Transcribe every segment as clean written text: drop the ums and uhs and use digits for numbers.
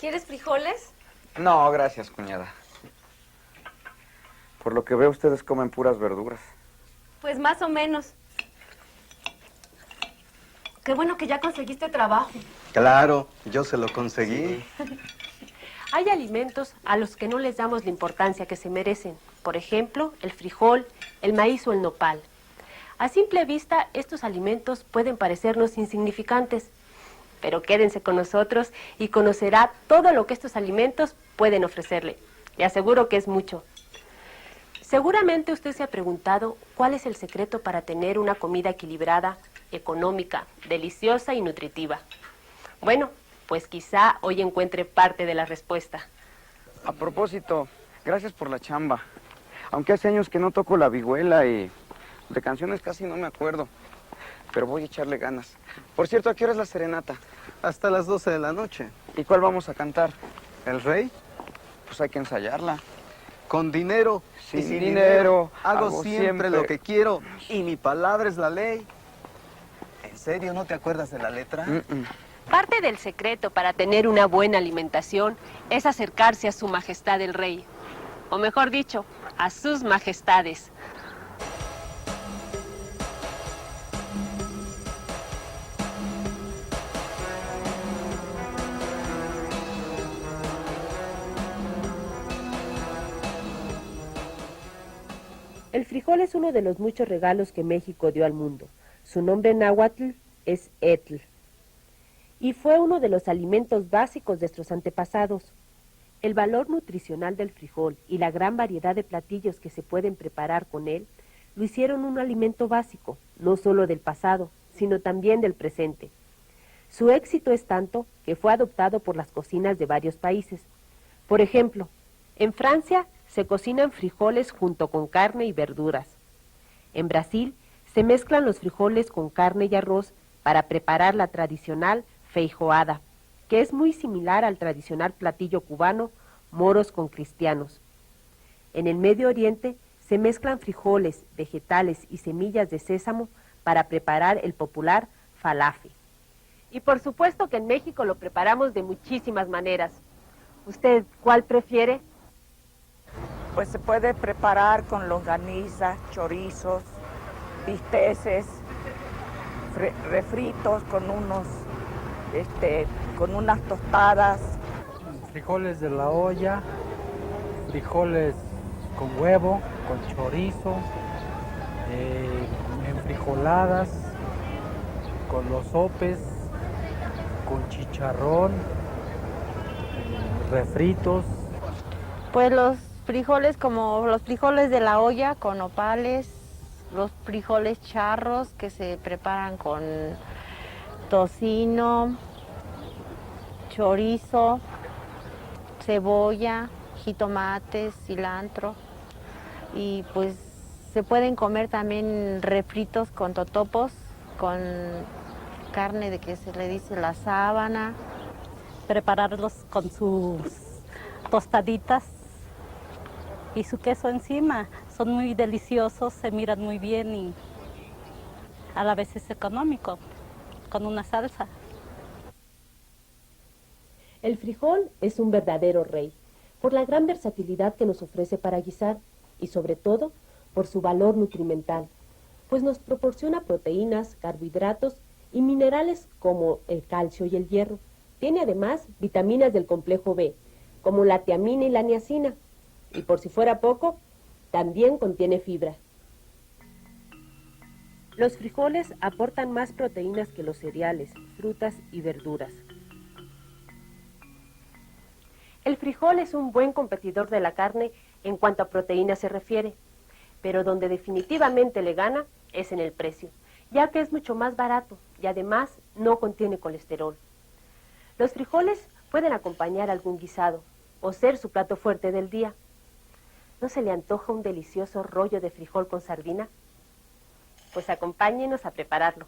¿Quieres frijoles? No, gracias, cuñada. Por lo que veo, ustedes comen puras verduras. Pues más o menos. Qué bueno que ya conseguiste trabajo. Claro, yo se lo conseguí. Sí. Hay alimentos a los que no les damos la importancia que se merecen. Por ejemplo, el frijol, el maíz o el nopal. A simple vista, estos alimentos pueden parecernos insignificantes, pero quédense con nosotros y conocerá todo lo que estos alimentos pueden ofrecerle. Le aseguro que es mucho. Seguramente usted se ha preguntado cuál es el secreto para tener una comida equilibrada, económica, deliciosa y nutritiva. Bueno, pues quizá hoy encuentre parte de la respuesta. A propósito, gracias por la chamba. Aunque hace años que no toco la vihuela y de canciones casi no me acuerdo. Pero voy a echarle ganas. Por cierto, ¿a qué hora es la serenata? Hasta las 12 de la noche. ¿Y cuál vamos a cantar? ¿El rey? Pues hay que ensayarla. Con dinero. Sin y sin dinero, hago siempre lo que quiero y mi palabra es la ley. ¿En serio no te acuerdas de la letra? Parte del secreto para tener una buena alimentación es acercarse a su majestad el rey. O mejor dicho, a sus majestades. El frijol es uno de los muchos regalos que México dio al mundo. Su nombre náhuatl es etl. Y fue uno de los alimentos básicos de nuestros antepasados. El valor nutricional del frijol y la gran variedad de platillos que se pueden preparar con él lo hicieron un alimento básico, no solo del pasado, sino también del presente. Su éxito es tanto que fue adoptado por las cocinas de varios países. Por ejemplo, en Francia se cocinan frijoles junto con carne y verduras. En Brasil se mezclan los frijoles con carne y arroz para preparar la tradicional feijoada, que es muy similar al tradicional platillo cubano, moros con cristianos. En el Medio Oriente se mezclan frijoles, vegetales y semillas de sésamo para preparar el popular falafel. Y por supuesto que en México lo preparamos de muchísimas maneras. ¿Usted cuál prefiere? Pues se puede preparar con longanizas, chorizos, bisteces, refritos con unas tostadas. Frijoles de la olla, frijoles con huevo, con chorizo, enfrijoladas, con los sopes, con chicharrón, refritos. Pues los frijoles como los frijoles de la olla con nopales, los frijoles charros que se preparan con tocino, chorizo, cebolla, jitomates, cilantro, y pues se pueden comer también refritos con totopos, con carne de que se le dice la sábana. Prepararlos con sus tostaditas y su queso encima. Son muy deliciosos, se miran muy bien y a la vez es económico, con una salsa. El frijol es un verdadero rey, por la gran versatilidad que nos ofrece para guisar y sobre todo por su valor nutrimental, pues nos proporciona proteínas, carbohidratos y minerales como el calcio y el hierro. Tiene además vitaminas del complejo B, como la tiamina y la niacina, y por si fuera poco, también contiene fibra. Los frijoles aportan más proteínas que los cereales, frutas y verduras. El frijol es un buen competidor de la carne en cuanto a proteínas se refiere, pero donde definitivamente le gana es en el precio, ya que es mucho más barato y además no contiene colesterol. Los frijoles pueden acompañar algún guisado o ser su plato fuerte del día. ¿No se le antoja un delicioso rollo de frijol con sardina? Pues acompáñenos a prepararlo.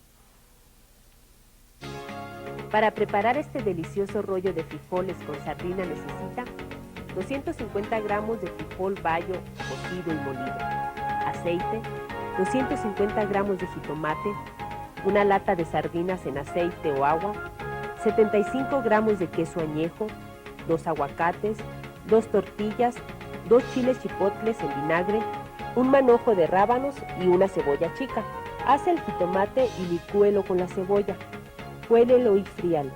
Para preparar este delicioso rollo de frijoles con sardina necesita 250 gramos de frijol bayo cocido y molido, aceite, 250 gramos de jitomate, una lata de sardinas en aceite o agua, 75 gramos de queso añejo, 2 aguacates, 2 tortillas, 2 chiles chipotles en vinagre, un manojo de rábanos y una cebolla chica. Hace el jitomate y licúelo con la cebolla. Cuélelo y fríalo.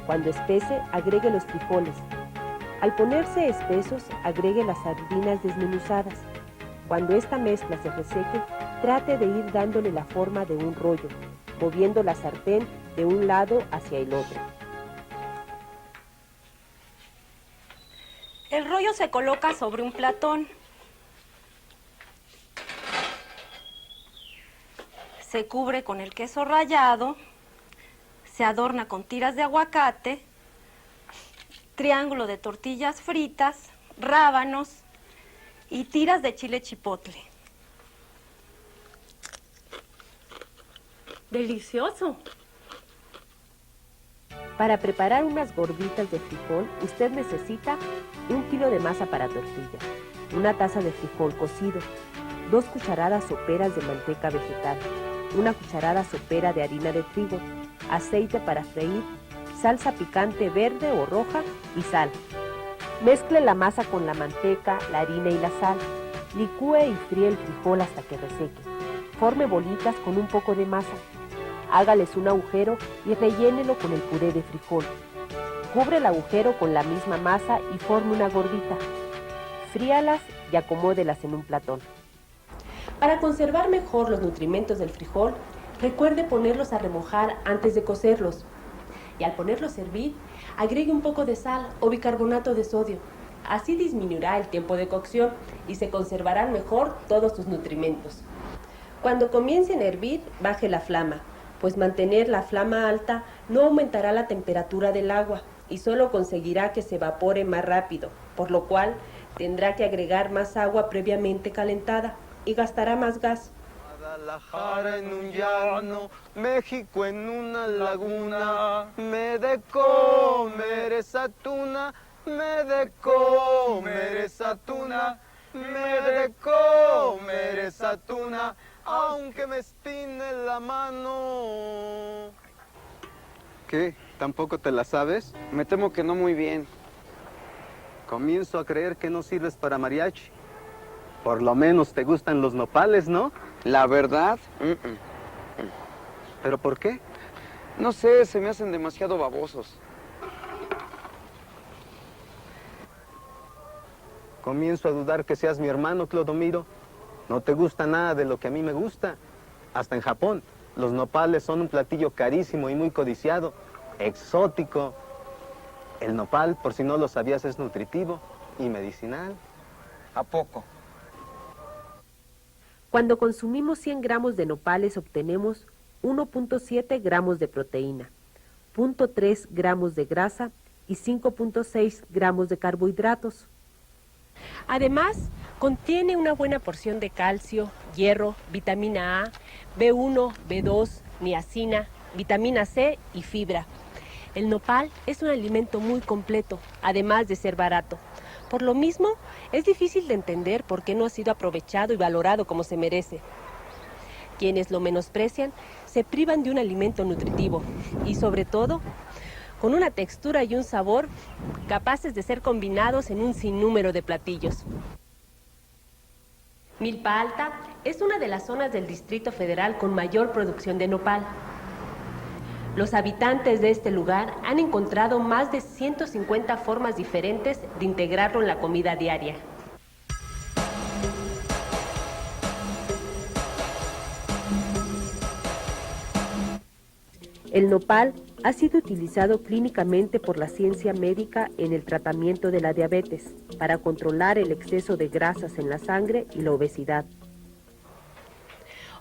Cuando espese, agregue los frijoles. Al ponerse espesos, agregue las sardinas desmenuzadas. Cuando esta mezcla se reseque, trate de ir dándole la forma de un rollo, moviendo la sartén de un lado hacia el otro. El rollo se coloca sobre un platón. Se cubre con el queso rallado, se adorna con tiras de aguacate, triángulo de tortillas fritas, rábanos y tiras de chile chipotle. ¡Delicioso! Para preparar unas gorditas de frijol, usted necesita 1 kilo de masa para tortilla, una taza de frijol cocido, 2 cucharadas soperas de manteca vegetal, 1 cucharada sopera de harina de trigo, aceite para freír, salsa picante verde o roja y sal. Mezcle la masa con la manteca, la harina y la sal. Licúe y fríe el frijol hasta que reseque. Forme bolitas con un poco de masa. Hágales un agujero y rellénelo con el puré de frijol. Cubre el agujero con la misma masa y forme una gordita. Fríalas y acomódelas en un platón. Para conservar mejor los nutrimentos del frijol, recuerde ponerlos a remojar antes de cocerlos. Y al ponerlos a hervir, agregue un poco de sal o bicarbonato de sodio. Así disminuirá el tiempo de cocción y se conservarán mejor todos sus nutrimentos. Cuando comiencen a hervir, baje la flama, pues mantener la flama alta no aumentará la temperatura del agua y solo conseguirá que se evapore más rápido, por lo cual tendrá que agregar más agua previamente calentada y gastará más gas. Guadalajara en un llano, México en una laguna, me de comer esa tuna, me de comer esa tuna, me de comer esa tuna, aunque me espine la mano. ¿Qué? ¿Tampoco te la sabes? Me temo que no muy bien. Comienzo a creer que no sirves para mariachi. Por lo menos te gustan los nopales, ¿no? La verdad, ¿Pero por qué? no sé, se me hacen demasiado babosos. Comienzo a dudar que seas mi hermano, Clodomiro. No te gusta nada de lo que a mí me gusta. Hasta en Japón, los nopales son un platillo carísimo y muy codiciado, exótico. El nopal, por si no lo sabías, es nutritivo y medicinal. ¿A poco? Cuando consumimos 100 gramos de nopales obtenemos 1.7 gramos de proteína, 0.3 gramos de grasa y 5.6 gramos de carbohidratos. Además, contiene una buena porción de calcio, hierro, vitamina A, B1, B2, niacina, vitamina C y fibra. El nopal es un alimento muy completo, además de ser barato. Por lo mismo, es difícil de entender por qué no ha sido aprovechado y valorado como se merece. Quienes lo menosprecian se privan de un alimento nutritivo y, sobre todo, con una textura y un sabor capaces de ser combinados en un sinnúmero de platillos. Milpa Alta es una de las zonas del Distrito Federal con mayor producción de nopal. Los habitantes de este lugar han encontrado más de 150 formas diferentes de integrarlo en la comida diaria. El nopal ha sido utilizado clínicamente por la ciencia médica en el tratamiento de la diabetes, para controlar el exceso de grasas en la sangre y la obesidad.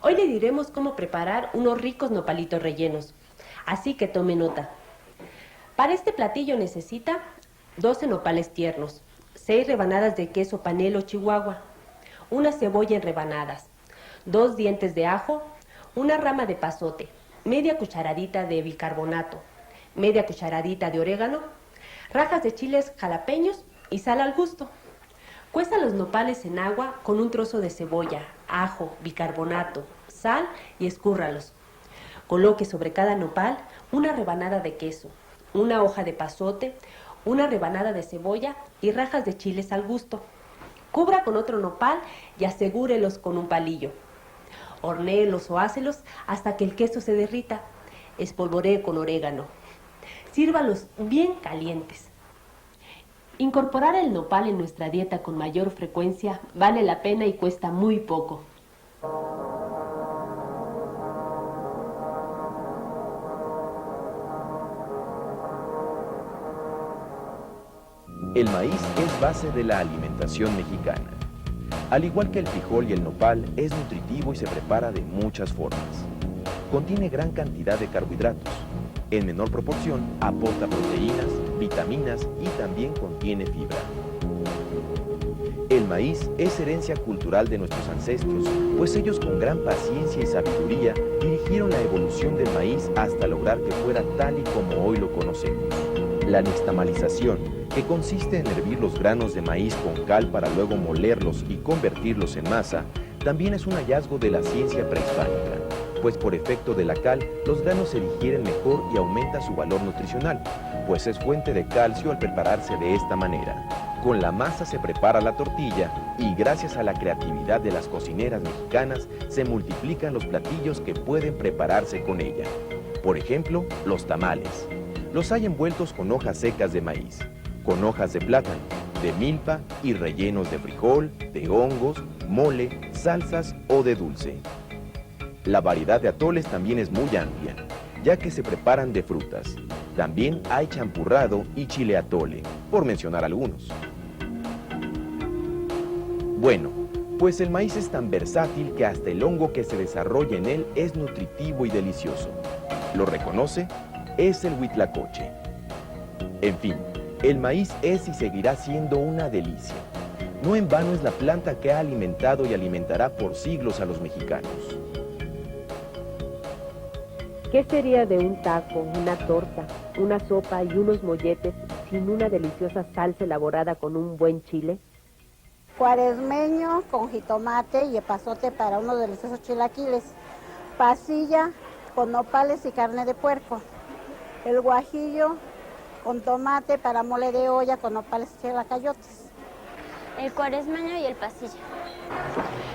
Hoy le diremos cómo preparar unos ricos nopalitos rellenos, así que tome nota. Para este platillo necesita 12 nopales tiernos, 6 rebanadas de queso panela o chihuahua, una cebolla en rebanadas, 2 dientes de ajo, una rama de pasote, media cucharadita de bicarbonato, media cucharadita de orégano, rajas de chiles jalapeños y sal al gusto. Cueza los nopales en agua con un trozo de cebolla, ajo, bicarbonato, sal y escúrralos. Coloque sobre cada nopal una rebanada de queso, una hoja de pasote, una rebanada de cebolla y rajas de chiles al gusto. Cubra con otro nopal y asegúrelos con un palillo. Hornéelos o hácelos hasta que el queso se derrita. Espolvoree con orégano. Sírvalos bien calientes. Incorporar el nopal en nuestra dieta con mayor frecuencia vale la pena y cuesta muy poco. El maíz es base de la alimentación mexicana. Al igual que el frijol y el nopal, es nutritivo y se prepara de muchas formas. Contiene gran cantidad de carbohidratos. En menor proporción, aporta proteínas, vitaminas y también contiene fibra. El maíz es herencia cultural de nuestros ancestros, pues ellos con gran paciencia y sabiduría dirigieron la evolución del maíz hasta lograr que fuera tal y como hoy lo conocemos. La nixtamalización, que consiste en hervir los granos de maíz con cal para luego molerlos y convertirlos en masa, también es un hallazgo de la ciencia prehispánica, pues por efecto de la cal, los granos se digieren mejor y aumenta su valor nutricional, pues es fuente de calcio al prepararse de esta manera. Con la masa se prepara la tortilla y gracias a la creatividad de las cocineras mexicanas se multiplican los platillos que pueden prepararse con ella. Por ejemplo, los tamales. Los hay envueltos con hojas secas de maíz, con hojas de plátano, de milpa y rellenos de frijol, de hongos, mole, salsas o de dulce. La variedad de atoles también es muy amplia, ya que se preparan de frutas. También hay champurrado y chile atole, por mencionar algunos. Bueno, pues el maíz es tan versátil que hasta el hongo que se desarrolla en él es nutritivo y delicioso. ¿Lo reconoce? Es el huitlacoche. En fin, el maíz es y seguirá siendo una delicia. No en vano es la planta que ha alimentado y alimentará por siglos a los mexicanos. ¿Qué sería de un taco, una torta, una sopa y unos molletes sin una deliciosa salsa elaborada con un buen chile? Cuaresmeño con jitomate y epazote para unos deliciosos chilaquiles. Pasilla con nopales y carne de puerco. El guajillo con tomate para mole de olla con nopales y chilacayotes. El cuaresmeño y el pasilla.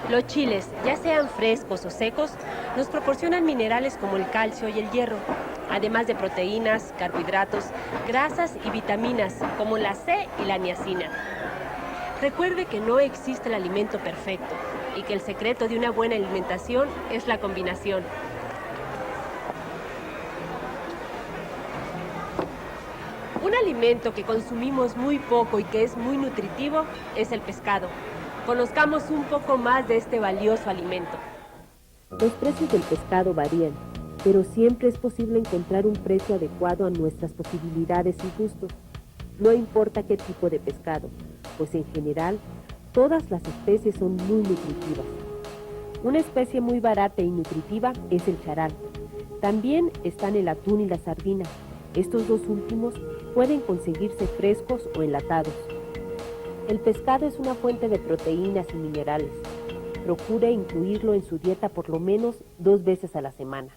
Los chiles, ya sean frescos o secos, nos proporcionan minerales como el calcio y el hierro, además de proteínas, carbohidratos, grasas y vitaminas como la C y la niacina. Recuerde que no existe el alimento perfecto y que el secreto de una buena alimentación es la combinación. Un alimento que consumimos muy poco y que es muy nutritivo es el pescado. Conozcamos un poco más de este valioso alimento. Los precios del pescado varían, pero siempre es posible encontrar un precio adecuado a nuestras posibilidades y gustos. No importa qué tipo de pescado, pues en general todas las especies son muy nutritivas. Una especie muy barata y nutritiva es el charal. También están el atún y la sardina. Estos dos últimos pueden conseguirse frescos o enlatados. El pescado es una fuente de proteínas y minerales. Procure incluirlo en su dieta por lo menos 2 veces a la semana.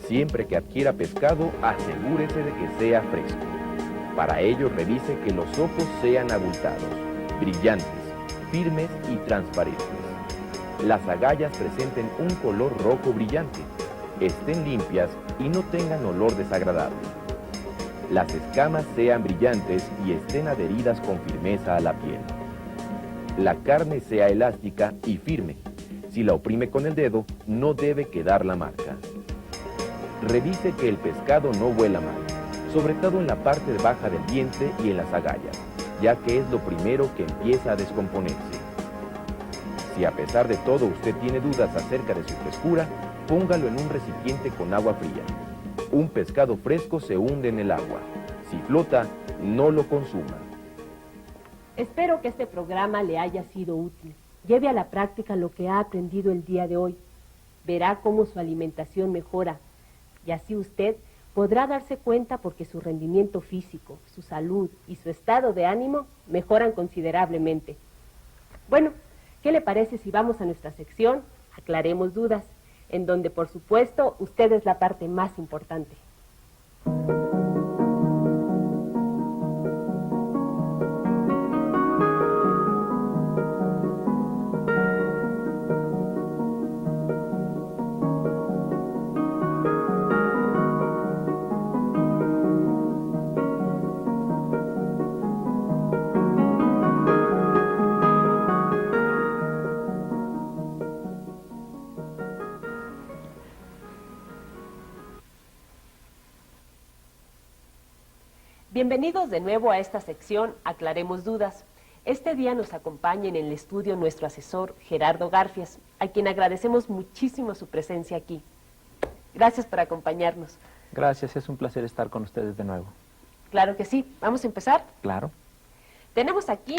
Siempre que adquiera pescado, asegúrese de que sea fresco. Para ello, revise que los ojos sean abultados, brillantes, firmes y transparentes. Las agallas presenten un color rojo brillante, estén limpias y no tengan olor desagradable. Las escamas sean brillantes y estén adheridas con firmeza a la piel. La carne sea elástica y firme. Si la oprime con el dedo, no debe quedar la marca. Revise que el pescado no huela mal, sobre todo en la parte baja del vientre y en las agallas, ya que es lo primero que empieza a descomponerse. Si a pesar de todo usted tiene dudas acerca de su frescura, póngalo en un recipiente con agua fría. Un pescado fresco se hunde en el agua. Si flota, no lo consuma. Espero que este programa le haya sido útil. Lleve a la práctica lo que ha aprendido el día de hoy. Verá cómo su alimentación mejora y así usted podrá darse cuenta porque su rendimiento físico, su salud y su estado de ánimo mejoran considerablemente. Bueno, ¿qué le parece si vamos a nuestra sección Aclaremos Dudas, en donde por supuesto usted es la parte más importante. Bienvenidos de nuevo a esta sección Aclaremos Dudas. Este día nos acompaña en el estudio nuestro asesor Gerardo Garfias, a quien agradecemos muchísimo su presencia aquí. Gracias por acompañarnos. Gracias, es un placer estar con ustedes de nuevo. Claro que sí. ¿Vamos a empezar? Claro. Tenemos aquí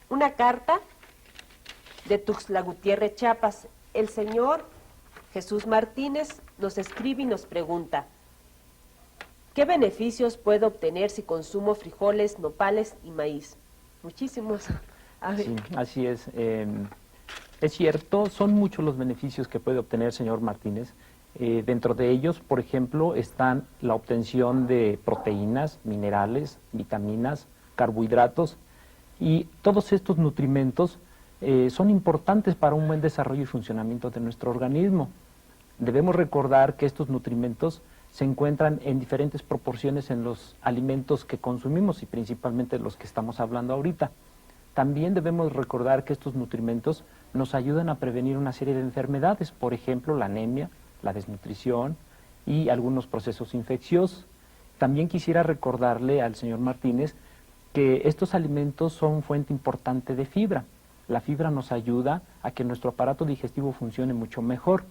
una carta de Tuxtla Gutiérrez, Chiapas. El señor Jesús Martínez nos escribe y nos pregunta: ¿qué beneficios puedo obtener si consumo frijoles, nopales y maíz? Muchísimos. Sí, así es. Es cierto, son muchos los beneficios que puede obtener, señor Martínez. Dentro de ellos, por ejemplo, están la obtención de proteínas, minerales, vitaminas, carbohidratos, y todos estos nutrimentos son importantes para un buen desarrollo y funcionamiento de nuestro organismo. Debemos recordar que estos nutrimentos se encuentran en diferentes proporciones en los alimentos que consumimos y principalmente los que estamos hablando ahorita. También debemos recordar que estos nutrimentos nos ayudan a prevenir una serie de enfermedades, por ejemplo, la anemia, la desnutrición y algunos procesos infecciosos. También quisiera recordarle al señor Martínez que estos alimentos son fuente importante de fibra. La fibra nos ayuda a que nuestro aparato digestivo funcione mucho mejor.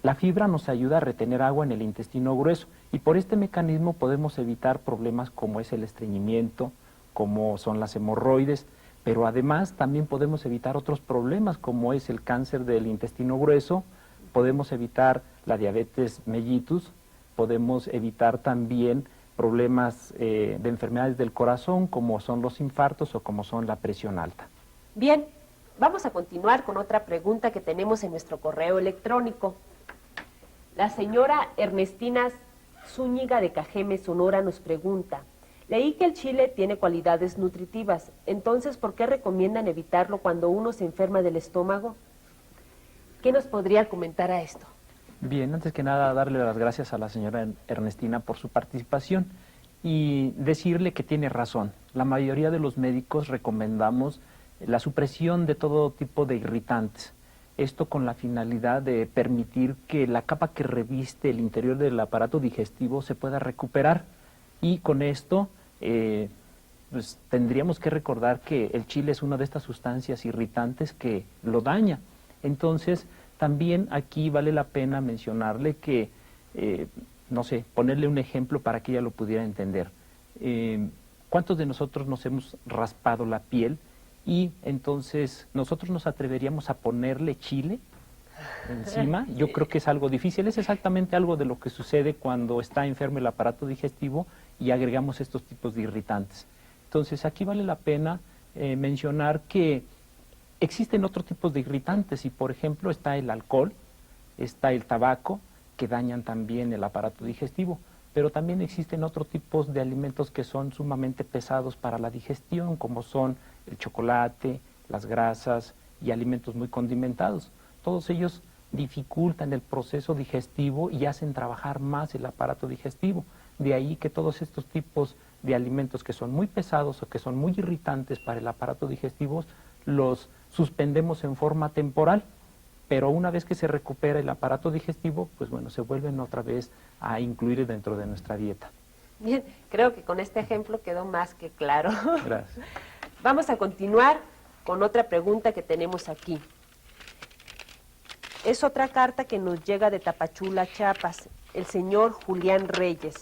La fibra nos ayuda a retener agua en el intestino grueso y por este mecanismo podemos evitar problemas como es el estreñimiento, como son las hemorroides, pero además también podemos evitar otros problemas como es el cáncer del intestino grueso, podemos evitar la diabetes mellitus, podemos evitar también problemas de enfermedades del corazón como son los infartos o como son la presión alta. Bien, vamos a continuar con otra pregunta que tenemos en nuestro correo electrónico. La señora Ernestina Zúñiga de Cajeme, Sonora, nos pregunta: leí que el chile tiene cualidades nutritivas, entonces ¿por qué recomiendan evitarlo cuando uno se enferma del estómago? ¿Qué nos podría comentar a esto? Bien, antes que nada darle las gracias a la señora Ernestina por su participación y decirle que tiene razón. La mayoría de los médicos recomendamos la supresión de todo tipo de irritantes. Esto con la finalidad de permitir que la capa que reviste el interior del aparato digestivo se pueda recuperar. Y con esto pues tendríamos que recordar que el chile es una de estas sustancias irritantes que lo daña. Entonces, también aquí vale la pena mencionarle que, no sé, ponerle un ejemplo para que ella lo pudiera entender. ¿Cuántos de nosotros nos hemos raspado la piel? Y entonces, ¿nosotros nos atreveríamos a ponerle chile encima? Yo creo que es algo difícil. Es exactamente algo de lo que sucede cuando está enfermo el aparato digestivo y agregamos estos tipos de irritantes. Entonces, aquí vale la pena mencionar que existen otros tipos de irritantes y, por ejemplo, está el alcohol, está el tabaco, que dañan también el aparato digestivo. Pero también existen otros tipos de alimentos que son sumamente pesados para la digestión, como son el chocolate, las grasas y alimentos muy condimentados. Todos ellos dificultan el proceso digestivo y hacen trabajar más el aparato digestivo. De ahí que todos estos tipos de alimentos que son muy pesados o que son muy irritantes para el aparato digestivo, los suspendemos en forma temporal. Pero una vez que se recupera el aparato digestivo, pues bueno, se vuelven otra vez a incluir dentro de nuestra dieta. Bien, creo que con este ejemplo quedó más que claro. Gracias. Vamos a continuar con otra pregunta que tenemos aquí. Es otra carta que nos llega de Tapachula, Chiapas, el señor Julián Reyes.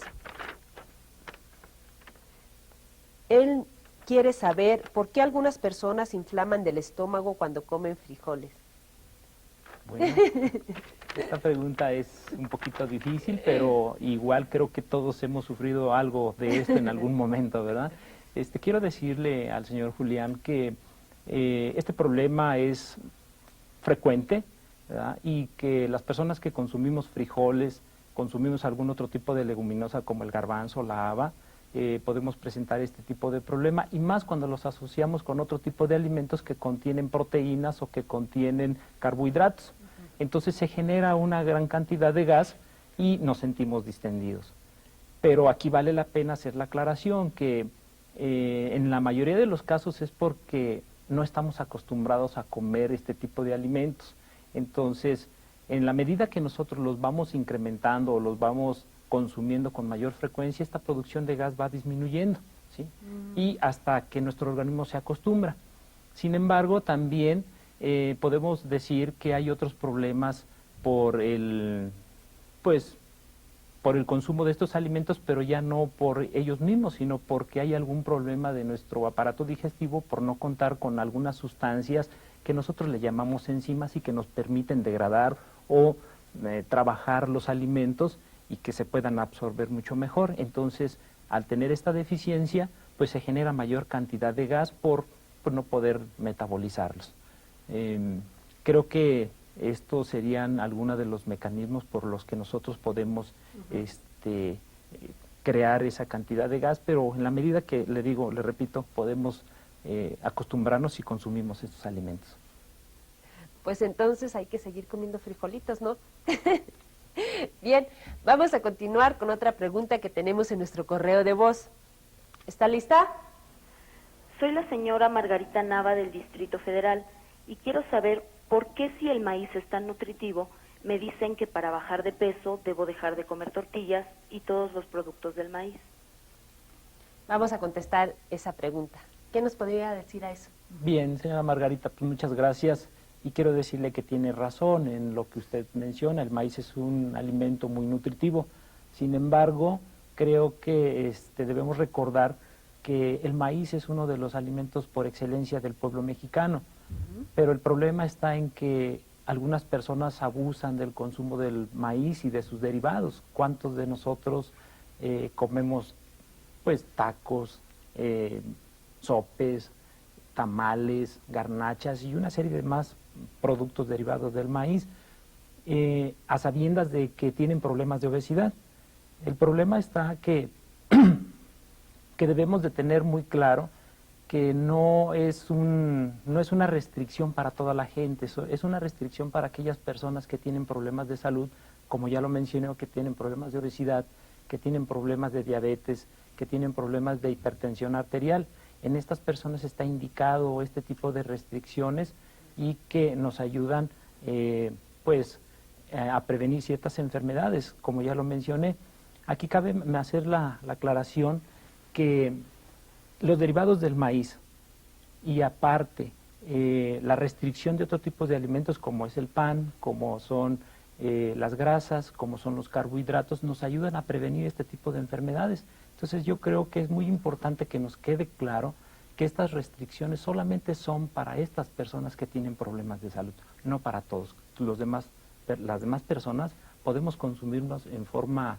Él quiere saber por qué algunas personas inflaman del estómago cuando comen frijoles. Bueno, esta pregunta es un poquito difícil, pero igual creo que todos hemos sufrido algo de esto en algún momento, ¿verdad? Quiero decirle al señor Julián que este problema es frecuente. ¿verdad? Y que las personas que consumimos frijoles, consumimos algún otro tipo de leguminosa como el garbanzo, la haba, podemos presentar este tipo de problema, y más cuando los asociamos con otro tipo de alimentos que contienen proteínas o que contienen carbohidratos. Entonces se genera una gran cantidad de gas y nos sentimos distendidos. Pero aquí vale la pena hacer la aclaración que en la mayoría de los casos es porque no estamos acostumbrados a comer este tipo de alimentos. Entonces, en la medida que nosotros los vamos incrementando o los vamos consumiendo con mayor frecuencia, esta producción de gas va disminuyendo, ¿sí? Y hasta que nuestro organismo se acostumbra. Sin embargo, también podemos decir que hay otros problemas por el consumo de estos alimentos, pero ya no por ellos mismos, sino porque hay algún problema de nuestro aparato digestivo por no contar con algunas sustancias que nosotros le llamamos enzimas y que nos permiten degradar o trabajar los alimentos y que se puedan absorber mucho mejor. Entonces, al tener esta deficiencia, pues se genera mayor cantidad de gas por no poder metabolizarlos. Creo que estos serían algunos de los mecanismos por los que nosotros podemos crear esa cantidad de gas, pero en la medida que, le repito, podemos acostumbrarnos y consumimos estos alimentos. Pues entonces hay que seguir comiendo frijolitos, ¿no? Bien, vamos a continuar con otra pregunta que tenemos en nuestro correo de voz. ¿Está lista? Soy la señora Margarita Nava del Distrito Federal y quiero saber por qué, si el maíz es tan nutritivo, me dicen que para bajar de peso debo dejar de comer tortillas y todos los productos del maíz. Vamos a contestar esa pregunta. ¿Qué nos podría decir a eso? Bien, señora Margarita, pues muchas gracias. Y quiero decirle que tiene razón en lo que usted menciona. El maíz es un alimento muy nutritivo. Sin embargo, creo que debemos recordar que el maíz es uno de los alimentos por excelencia del pueblo mexicano. Pero el problema está en que algunas personas abusan del consumo del maíz y de sus derivados. ¿Cuántos de nosotros comemos pues tacos, sopes, tamales, garnachas y una serie de más productos derivados del maíz, a sabiendas de que tienen problemas de obesidad? El problema está que debemos de tener muy claro que no es una restricción para toda la gente, es una restricción para aquellas personas que tienen problemas de salud, como ya lo mencioné, que tienen problemas de obesidad, que tienen problemas de diabetes, que tienen problemas de hipertensión arterial. En estas personas está indicado este tipo de restricciones y que nos ayudan a prevenir ciertas enfermedades, como ya lo mencioné. Aquí cabe hacer la aclaración que los derivados del maíz y aparte la restricción de otro tipo de alimentos como es el pan, como son las grasas, como son los carbohidratos, nos ayudan a prevenir este tipo de enfermedades. Entonces yo creo que es muy importante que nos quede claro que estas restricciones solamente son para estas personas que tienen problemas de salud, no para todos. Las demás personas podemos consumirlos en forma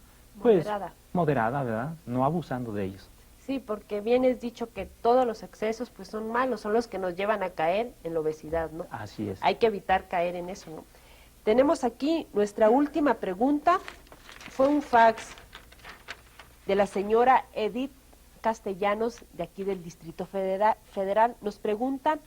moderada, ¿verdad? No abusando de ellos. Sí, porque bien es dicho que todos los excesos pues son malos, son los que nos llevan a caer en la obesidad, ¿no? Así es. Hay que evitar caer en eso, ¿no? Tenemos aquí nuestra última pregunta. Fue un fax de la señora Edith Castellanos, de aquí del Distrito Federal. Nos pregunta,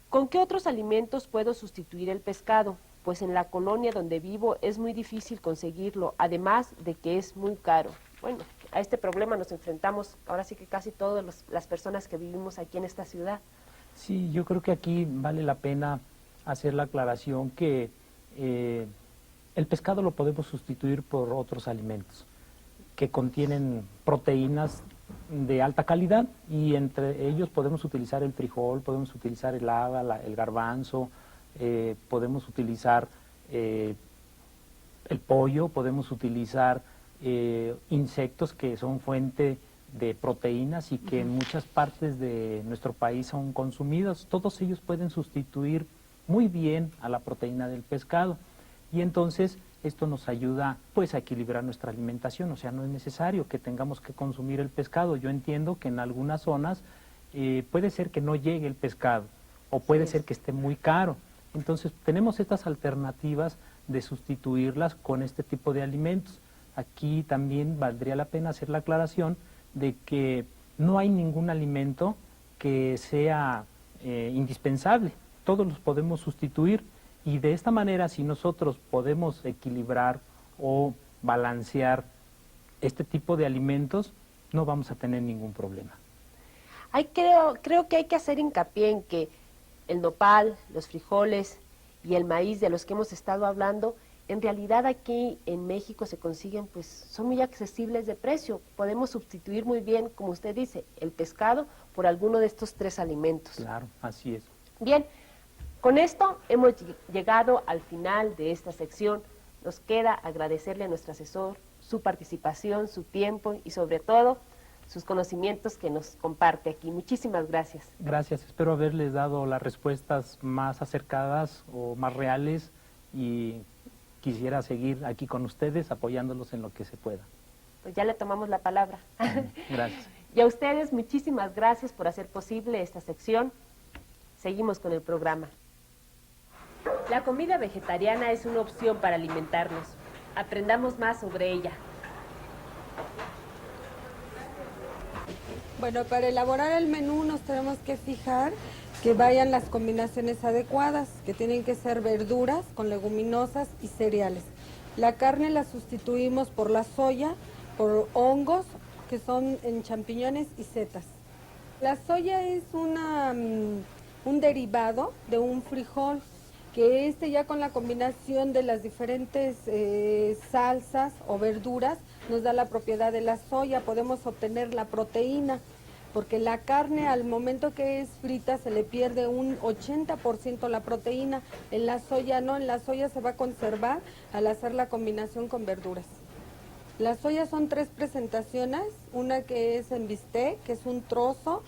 ¿con qué otros alimentos puedo sustituir el pescado? Pues en la colonia donde vivo es muy difícil conseguirlo, además de que es muy caro. Bueno, a este problema nos enfrentamos ahora sí que casi todas las personas que vivimos aquí en esta ciudad. Sí, yo creo que aquí vale la pena hacer la aclaración que el pescado lo podemos sustituir por otros alimentos que contienen proteínas de alta calidad, y entre ellos podemos utilizar el frijol, podemos utilizar el haba, el garbanzo, podemos utilizar el pollo, podemos utilizar insectos que son fuente de proteínas y que en muchas partes de nuestro país son consumidos. Todos ellos pueden sustituir muy bien a la proteína del pescado, y entonces esto nos ayuda pues a equilibrar nuestra alimentación. O sea, no es necesario que tengamos que consumir el pescado. Yo entiendo que en algunas zonas puede ser que no llegue el pescado o puede ser que esté muy caro. Entonces tenemos estas alternativas de sustituirlas con este tipo de alimentos. Aquí también valdría la pena hacer la aclaración de que no hay ningún alimento que sea indispensable, todos los podemos sustituir, y de esta manera, si nosotros podemos equilibrar o balancear este tipo de alimentos, no vamos a tener ningún problema. Creo que hay que hacer hincapié en que el nopal, los frijoles y el maíz de los que hemos estado hablando, en realidad aquí en México se consiguen, pues son muy accesibles de precio. Podemos sustituir muy bien, como usted dice, el pescado por alguno de estos 3 alimentos. Claro, así es. Bien, con esto hemos llegado al final de esta sección. Nos queda agradecerle a nuestro asesor su participación, su tiempo y sobre todo sus conocimientos que nos comparte aquí. Muchísimas gracias. Gracias, espero haberles dado las respuestas más acercadas o más reales, y quisiera seguir aquí con ustedes apoyándolos en lo que se pueda. Pues ya le tomamos la palabra. Gracias. Y a ustedes muchísimas gracias por hacer posible esta sección. Seguimos con el programa. La comida vegetariana es una opción para alimentarnos. Aprendamos más sobre ella. Bueno, para elaborar el menú nos tenemos que fijar que vayan las combinaciones adecuadas, que tienen que ser verduras con leguminosas y cereales. La carne la sustituimos por la soya, por hongos, que son en champiñones y setas. La soya es un derivado de un frijol, que ya con la combinación de las diferentes salsas o verduras nos da la propiedad de la soya. Podemos obtener la proteína, porque la carne al momento que es frita se le pierde un 80% la proteína. En la soya no, en la soya se va a conservar al hacer la combinación con verduras. La soya son 3 presentaciones, una que es en bistec, que es un trozo,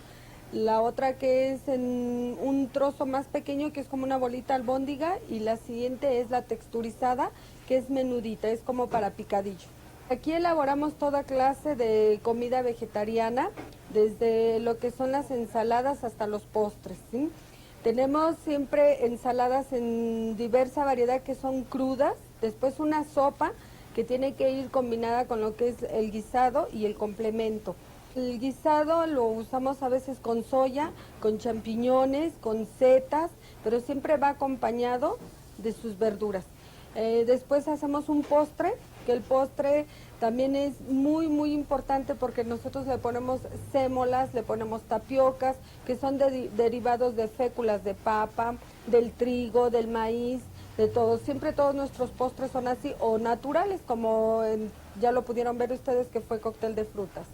la otra que es en un trozo más pequeño, que es como una bolita albóndiga, y la siguiente es la texturizada, que es menudita, es como para picadillo. Aquí elaboramos toda clase de comida vegetariana, desde lo que son las ensaladas hasta los postres, ¿sí? Tenemos siempre ensaladas en diversa variedad que son crudas, después una sopa que tiene que ir combinada con lo que es el guisado y el complemento. El guisado lo usamos a veces con soya, con champiñones, con setas, pero siempre va acompañado de sus verduras. Después hacemos un postre, que el postre también es muy importante porque nosotros le ponemos sémolas, le ponemos tapiocas, que son derivados de féculas de papa, del trigo, del maíz, de todo. Siempre todos nuestros postres son así, o naturales, como ya lo pudieron ver ustedes que fue cóctel de frutas.